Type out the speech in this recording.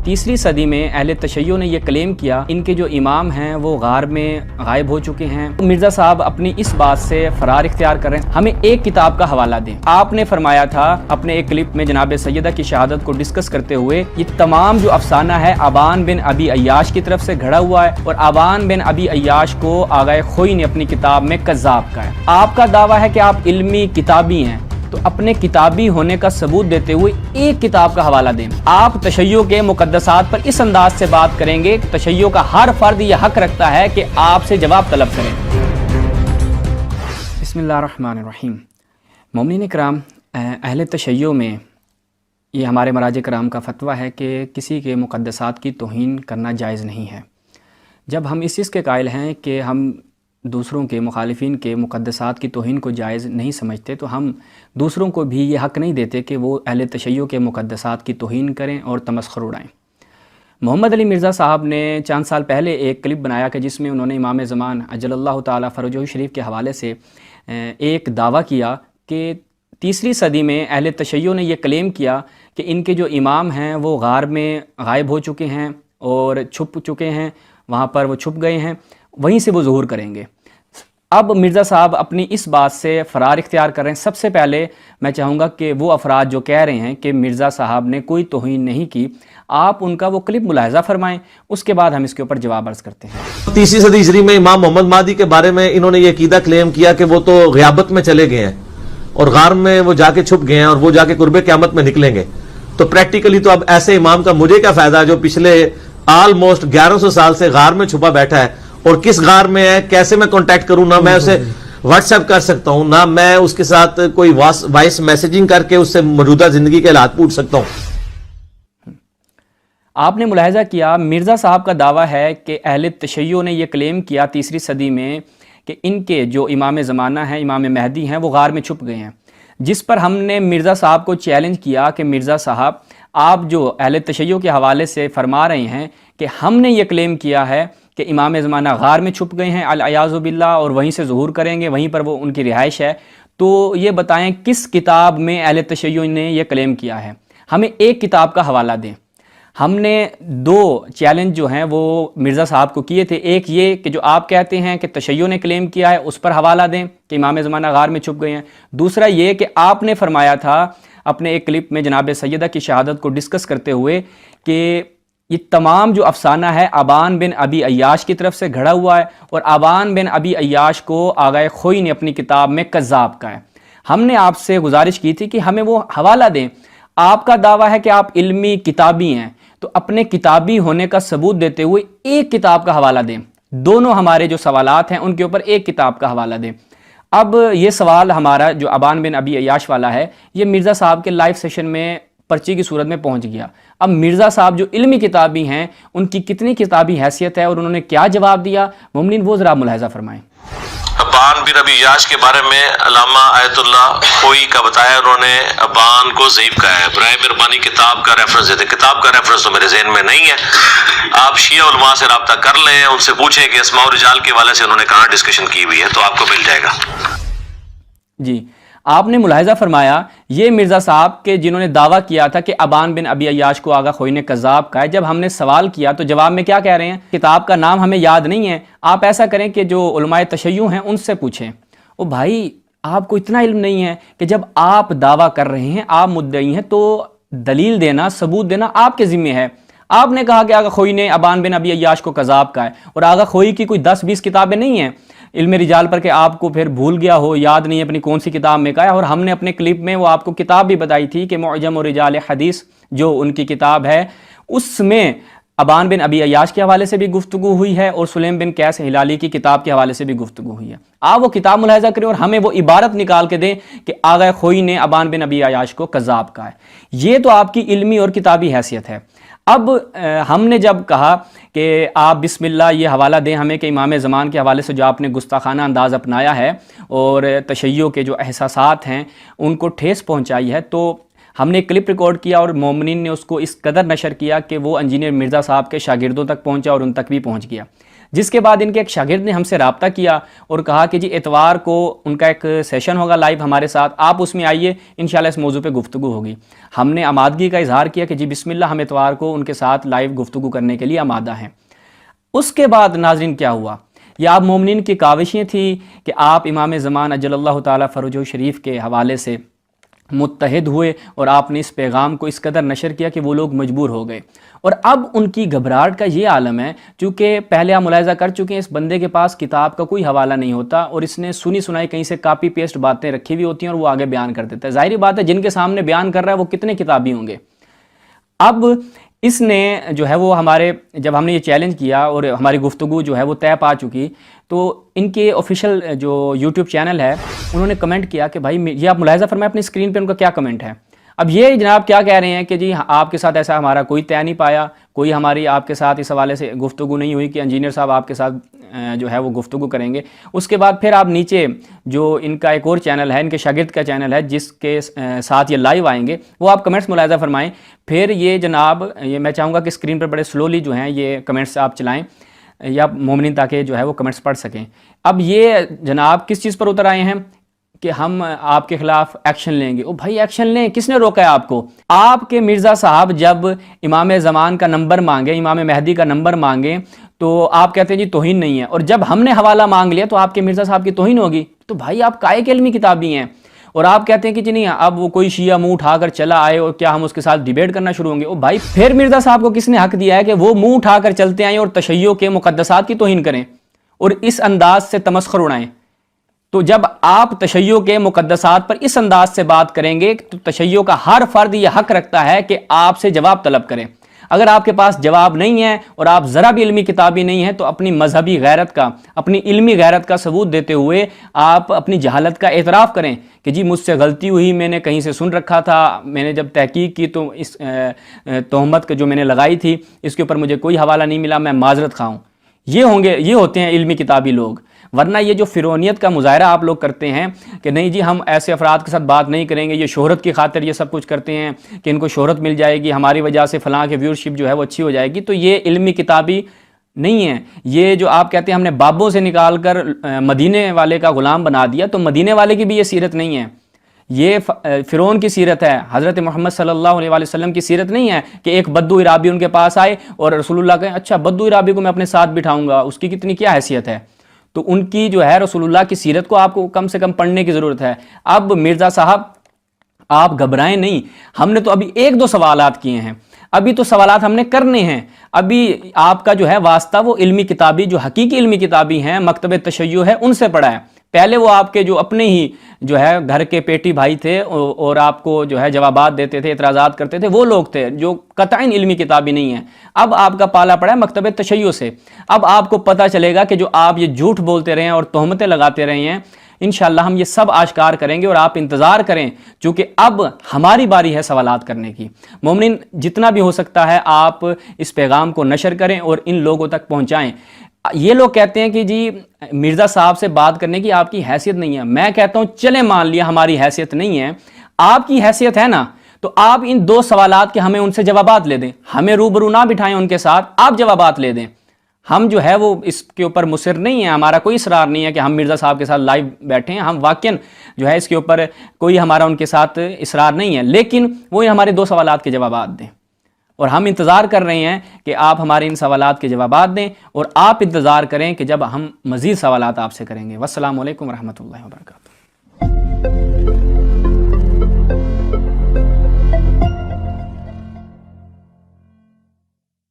تیسری صدی میں اہل تشیع نے یہ کلیم کیا ان کے جو امام ہیں وہ غار میں غائب ہو چکے ہیں۔ مرزا صاحب اپنی اس بات سے فرار اختیار کر رہے ہیں، ہمیں ایک کتاب کا حوالہ دیں۔ آپ نے فرمایا تھا اپنے ایک کلپ میں جناب سیدہ کی شہادت کو ڈسکس کرتے ہوئے، یہ تمام جو افسانہ ہے ابان بن ابی عیاش کی طرف سے گھڑا ہوا ہے، اور ابان بن ابی عیاش کو آغا خوئی نے اپنی کتاب میں کذاب کہا ہے۔ آپ کا دعویٰ ہے کہ آپ علمی کتابی ہیں، تو اپنے کتابی ہونے کا ثبوت دیتے ہوئے ایک کتاب کا حوالہ دیں۔ آپ تشیع کے مقدسات پر اس انداز سے بات کریں گے کہ تشیع کا ہر فرد یہ حق رکھتا ہے کہ آپ سے جواب طلب کریں۔ بسم اللہ الرحمن الرحیم۔ مومنین اکرام، اہل تشیع میں یہ ہمارے مراجع کرام کا فتویٰ ہے کہ کسی کے مقدسات کی توہین کرنا جائز نہیں ہے۔ جب ہم اس چیز کے قائل ہیں کہ ہم دوسروں کے مخالفین کے مقدسات کی توہین کو جائز نہیں سمجھتے، تو ہم دوسروں کو بھی یہ حق نہیں دیتے کہ وہ اہل تشیع کے مقدسات کی توہین کریں اور تمسخر اڑائیں۔ محمد علی مرزا صاحب نے چند سال پہلے ایک کلپ بنایا کہ جس میں انہوں نے امام زمان عجل اللہ تعالیٰ فرجہ شریف کے حوالے سے ایک دعویٰ کیا کہ تیسری صدی میں اہل تشیع نے یہ کلیم کیا کہ ان کے جو امام ہیں وہ غار میں غائب ہو چکے ہیں اور چھپ چکے ہیں، وہاں پر وہ چھپ گئے ہیں، وہیں سے وہ ظہور کریں گے۔ اب مرزا صاحب اپنی اس بات سے فرار اختیار کر رہے ہیں۔ سب سے پہلے میں چاہوں گا کہ وہ افراد جو کہہ رہے ہیں کہ مرزا صاحب نے کوئی توہین نہیں کی، آپ ان کا وہ کلپ ملاحظہ فرمائیں، اس کے بعد ہم اس کے اوپر جواب عرض کرتے ہیں۔ تیسری صدی ہجری میں امام محمد مہدی کے بارے میں انہوں نے یہ عقیدہ کلیم کیا کہ وہ تو غیابت میں چلے گئے ہیں اور غار میں وہ جا کے چھپ گئے ہیں اور وہ جا کے قرب قیامت میں نکلیں گے۔ تو پریکٹیکلی تو اب ایسے امام کا مجھے کیا فائدہ جو پچھلے آلموسٹ 1100 سال سے غار میں چھپا بیٹھا ہے، اور کس غار میں ہے، کیسے میں کانٹیکٹ کروں، نہ میں اسے واٹس ایپ کر سکتا ہوں، نہ میں اس کے ساتھ کوئی وائس میسیجنگ کر کے اس سے موجودہ زندگی کے حالات پوچھ سکتا ہوں۔ آپ نے ملاحظہ کیا مرزا صاحب کا دعویٰ ہے کہ اہل تشیع نے یہ کلیم کیا تیسری صدی میں کہ ان کے جو امام زمانہ ہیں، امام مہدی ہیں، وہ غار میں چھپ گئے ہیں، جس پر ہم نے مرزا صاحب کو چیلنج کیا کہ مرزا صاحب آپ جو اہل تشیع کے حوالے سے فرما رہے ہیں کہ ہم نے یہ کلیم کیا ہے کہ امام زمانہ غار میں چھپ گئے ہیں العیاذ باللہ اور وہیں سے ظہور کریں گے، وہیں پر وہ ان کی رہائش ہے، تو یہ بتائیں کس کتاب میں اہل تشیع نے یہ کلیم کیا ہے، ہمیں ایک کتاب کا حوالہ دیں۔ ہم نے 2 چیلنج جو ہیں وہ مرزا صاحب کو کیے تھے، ایک یہ کہ جو آپ کہتے ہیں کہ تشیع نے کلیم کیا ہے اس پر حوالہ دیں کہ امام زمانہ غار میں چھپ گئے ہیں، دوسرا یہ کہ آپ نے فرمایا تھا اپنے ایک کلپ میں جناب سیدہ کی شہادت کو ڈسکس کرتے ہوئے کہ یہ تمام جو افسانہ ہے ابان بن ابی عیاش کی طرف سے گھڑا ہوا ہے، اور ابان بن ابی عیاش کو آغا خوئی نے اپنی کتاب میں کذاب کہا ہے۔ ہم نے آپ سے گزارش کی تھی کہ ہمیں وہ حوالہ دیں۔ آپ کا دعویٰ ہے کہ آپ علمی کتابی ہیں، تو اپنے کتابی ہونے کا ثبوت دیتے ہوئے ایک کتاب کا حوالہ دیں۔ دونوں ہمارے جو سوالات ہیں ان کے اوپر ایک کتاب کا حوالہ دیں۔ اب یہ سوال ہمارا جو ابان بن ابی عیاش والا ہے، یہ مرزا صاحب کے لائیو سیشن میں پرچی کی صورت میں پہنچ گیا۔ اب مرزا صاحب جو علمی کتابی ہیں ان کی کتنی کتابی حیثیت ہے اور انہوں نے کیا جواب دیا، مومنین وہ ذرا ملاحظہ فرمائیں۔ ابان بن ابی عیاش کے بارے میں علامہ آیت اللہ خوئی کا بتایا، انہوں نے ابان کو ضعیف کہا ہے۔ برائے مہربانی کتاب کا ریفرنس دیتے، کتاب کا ریفرنس تو میرے ذہن میں نہیں ہے، آپ شیعہ علماء سے رابطہ کر لیں، ان سے پوچھیں کہ اسماء الرجال کے حوالے سے انہوں نے کہاں ڈسکشن کی ہوئی ہے، تو آپ کو مل جائے گا۔ جی، آپ نے ملاحظہ فرمایا یہ مرزا صاحب کے جنہوں نے دعویٰ کیا تھا کہ ابان بن ابی عیاش کو آغا خوئی نے کذاب کہا ہے، جب ہم نے سوال کیا تو جواب میں کیا کہہ رہے ہیں، کتاب کا نام ہمیں یاد نہیں ہے، آپ ایسا کریں کہ جو علماء تشیع ہیں ان سے پوچھیں۔ او بھائی، آپ کو اتنا علم نہیں ہے کہ جب آپ دعویٰ کر رہے ہیں، آپ مدعی ہیں، تو دلیل دینا، ثبوت دینا آپ کے ذمہ ہے۔ آپ نے کہا کہ آغا خوئی نے ابان بن ابی عیاش کو کذاب کہا ہے، اور آغا خوئی کی کوئی 10-20 کتابیں نہیں ہیں علم رجال پر کہ آپ کو پھر بھول گیا ہو، یاد نہیں اپنی کون سی کتاب میں کہا ہے، اور ہم نے اپنے کلپ میں وہ آپ کو کتاب بھی بتائی تھی کہ معجم رجال حدیث جو ان کی کتاب ہے، اس میں ابان بن ابی عیاش کے حوالے سے بھی گفتگو ہوئی ہے اور سلیم بن قیس ہلالی کی کتاب کے حوالے سے بھی گفتگو ہوئی ہے۔ آپ وہ کتاب ملاحظہ کریں اور ہمیں وہ عبارت نکال کے دیں کہ آغا خوئی نے ابان بن ابی عیاش کو کذاب کہا ہے۔ یہ تو آپ کی علمی اور کتابی حیثیت ہے۔ اب ہم نے جب کہا کہ آپ بسم اللہ یہ حوالہ دیں ہمیں کہ امام زمان کے حوالے سے جو آپ نے گستاخانہ انداز اپنایا ہے اور تشیع کے جو احساسات ہیں ان کو ٹھیس پہنچائی ہے، تو ہم نے کلپ ریکارڈ کیا اور مومنین نے اس کو اس قدر نشر کیا کہ وہ انجینئر مرزا صاحب کے شاگردوں تک پہنچا اور ان تک بھی پہنچ گیا۔ جس کے بعد ان کے ایک شاگرد نے ہم سے رابطہ کیا اور کہا کہ جی اتوار کو ان کا ایک سیشن ہوگا لائیو ہمارے ساتھ، آپ اس میں آئیے، انشاءاللہ اس موضوع پہ گفتگو ہوگی۔ ہم نے آمادگی کا اظہار کیا کہ جی بسم اللہ، ہم اتوار کو ان کے ساتھ لائیو گفتگو کرنے کے لیے آمادہ ہیں۔ اس کے بعد ناظرین کیا ہوا، یہ آپ مومنین کی کاوشیں تھیں کہ آپ امام زمان اجل اللہ تعالیٰ فرجہ شریف کے حوالے سے متحد ہوئے اور آپ نے اس پیغام کو اس قدر نشر کیا کہ وہ لوگ مجبور ہو گئے۔ اور اب ان کی گھبراہٹ کا یہ عالم ہے، چونکہ پہلے آپ ملاحظہ کر چکے ہیں اس بندے کے پاس کتاب کا کوئی حوالہ نہیں ہوتا اور اس نے سنی سنائی کہیں سے کاپی پیسٹ باتیں رکھی ہوئی ہوتی ہیں اور وہ آگے بیان کر دیتا ہے۔ ظاہری بات ہے جن کے سامنے بیان کر رہا ہے وہ کتنے کتابی ہوں گے۔ اب اس نے جو ہے وہ جب ہم نے یہ چیلنج کیا اور ہماری گفتگو جو ہے وہ طے پا چکی، تو ان کے آفیشیل جو یوٹیوب چینل ہے انہوں نے کمنٹ کیا کہ بھائی یہ آپ ملاحظہ فرمائیں اپنی اسکرین پہ ان کا کیا کمنٹ ہے۔ اب یہ جناب کیا کہہ رہے ہیں کہ جی آپ کے ساتھ ایسا ہمارا کوئی طے نہیں پایا، کوئی ہماری آپ کے ساتھ اس حوالے سے گفتگو نہیں ہوئی کہ انجینئر صاحب آپ کے ساتھ جو ہے وہ گفتگو کریں گے۔ اس کے بعد پھر آپ نیچے جو ان کا ایک اور چینل ہے، ان کے شاگرد کا چینل ہے جس کے ساتھ یہ لائیو آئیں گے، وہ آپ کمنٹس ملاحظہ فرمائیں۔ پھر یہ جناب یہ میں چاہوں گا کہ اسکرین پر بڑے سلولی جو ہیں یہ کمنٹس آپ چلائیں یا مومنین تاکہ جو ہے وہ کمنٹس پڑھ سکیں۔ اب یہ جناب کس چیز پر اتر آئے ہیں کہ ہم آپ کے خلاف ایکشن لیں گے۔ او بھائی ایکشن لیں، کس نے روکا ہے آپ کو؟ آپ کے مرزا صاحب جب امام زمان کا نمبر مانگے، امام مہدی کا نمبر مانگے تو آپ کہتے ہیں جی توہین نہیں ہے، اور جب ہم نے حوالہ مانگ لیا تو آپ کے مرزا صاحب کی توہین ہوگی؟ تو بھائی آپ کائے کے علمی کتابی ہیں، اور آپ کہتے ہیں کہ جی نہیں اب وہ کوئی شیعہ منہ اٹھا کر چلا آئے اور کیا ہم اس کے ساتھ ڈیبیٹ کرنا شروع ہوں گے؟ او بھائی پھر مرزا صاحب کو کس نے حق دیا ہے کہ وہ منہ اٹھا کر چلتے آئیں اور تشیع کے مقدسات کی توہین کریں اور اس انداز سے تمسخر اڑائیں؟ تو جب آپ تشیع کے مقدسات پر اس انداز سے بات کریں گے تو تشیع کا ہر فرد یہ حق رکھتا ہے کہ آپ سے جواب طلب کرے۔ اگر آپ کے پاس جواب نہیں ہے اور آپ ذرا بھی علمی کتابی نہیں ہیں تو اپنی مذہبی غیرت کا، اپنی علمی غیرت کا ثبوت دیتے ہوئے آپ اپنی جہالت کا اعتراف کریں کہ جی مجھ سے غلطی ہوئی، میں نے کہیں سے سن رکھا تھا، میں نے جب تحقیق کی تو اس تہمت جو میں نے لگائی تھی اس کے اوپر مجھے کوئی حوالہ نہیں ملا، میں معذرت خواہ ہوں۔ یہ ہوتے ہیں علمی کتابی لوگ۔ ورنہ یہ جو فرعونیت کا مظاہرہ آپ لوگ کرتے ہیں کہ نہیں جی ہم ایسے افراد کے ساتھ بات نہیں کریں گے، یہ شہرت کی خاطر یہ سب کچھ کرتے ہیں کہ ان کو شہرت مل جائے گی، ہماری وجہ سے فلاں کے ویورشپ جو ہے وہ اچھی ہو جائے گی، تو یہ علمی کتابی نہیں ہے۔ یہ جو آپ کہتے ہیں ہم نے بابوں سے نکال کر مدینے والے کا غلام بنا دیا، تو مدینے والے کی بھی یہ سیرت نہیں ہے، یہ فرعون کی سیرت ہے، حضرت محمد صلی اللہ علیہ وسلم کی سیرت نہیں ہے کہ ایک بدو عرابی ان کے پاس آئے اور رسول اللہ کہیں اچھا بدو عرابی کو میں اپنے ساتھ بٹھاؤں گا، اس کی کتنی کیا حیثیت ہے؟ تو ان کی جو ہے رسول اللہ کی سیرت کو آپ کو کم سے کم پڑھنے کی ضرورت ہے۔ اب مرزا صاحب آپ گھبرائیں نہیں، ہم نے تو ابھی ایک دو سوالات کیے ہیں، ابھی تو سوالات ہم نے کرنے ہیں، ابھی آپ کا جو ہے واسطہ وہ علمی کتابی جو حقیقی علمی کتابی ہیں، مکتب تشیع ہے، ان سے پڑھا ہے۔ پہلے وہ آپ کے جو اپنے ہی جو ہے گھر کے پیٹی بھائی تھے اور آپ کو جو ہے جوابات دیتے تھے، اعتراضات کرتے تھے، وہ لوگ تھے جو قطعاً علمی کتابی نہیں ہیں۔ اب آپ کا پالا پڑا ہے مکتب تشیع سے، اب آپ کو پتہ چلے گا کہ جو آپ یہ جھوٹ بولتے رہے ہیں اور تہمتیں لگاتے رہے ہیں، انشاءاللہ ہم یہ سب آشکار کریں گے اور آپ انتظار کریں، چونکہ اب ہماری باری ہے سوالات کرنے کی۔ مومنین جتنا بھی ہو سکتا ہے آپ اس پیغام کو نشر کریں اور ان لوگوں تک پہنچائیں۔ یہ لوگ کہتے ہیں کہ جی مرزا صاحب سے بات کرنے کی آپ کی حیثیت نہیں ہے، میں کہتا ہوں چلیں مان لیا ہماری حیثیت نہیں ہے، آپ کی حیثیت ہے نا، تو آپ ان دو سوالات کے ہمیں ان سے جوابات لے دیں، ہمیں روبرو نہ بٹھائیں ان کے ساتھ، آپ جوابات لے دیں۔ ہم جو ہے وہ اس کے اوپر مصر نہیں ہیں، ہمارا کوئی اصرار نہیں ہے کہ ہم مرزا صاحب کے ساتھ لائیو بیٹھے ہیں، ہم واقعاً جو ہے اس کے اوپر کوئی ہمارا ان کے ساتھ اصرار نہیں ہے، لیکن وہ ہمارے دو سوالات کے جوابات دیں، اور ہم انتظار کر رہے ہیں کہ آپ ہمارے ان سوالات کے جوابات دیں، اور آپ انتظار کریں کہ جب ہم مزید سوالات آپ سے کریں گے۔ والسلام علیکم ورحمۃ اللہ وبرکاتہ۔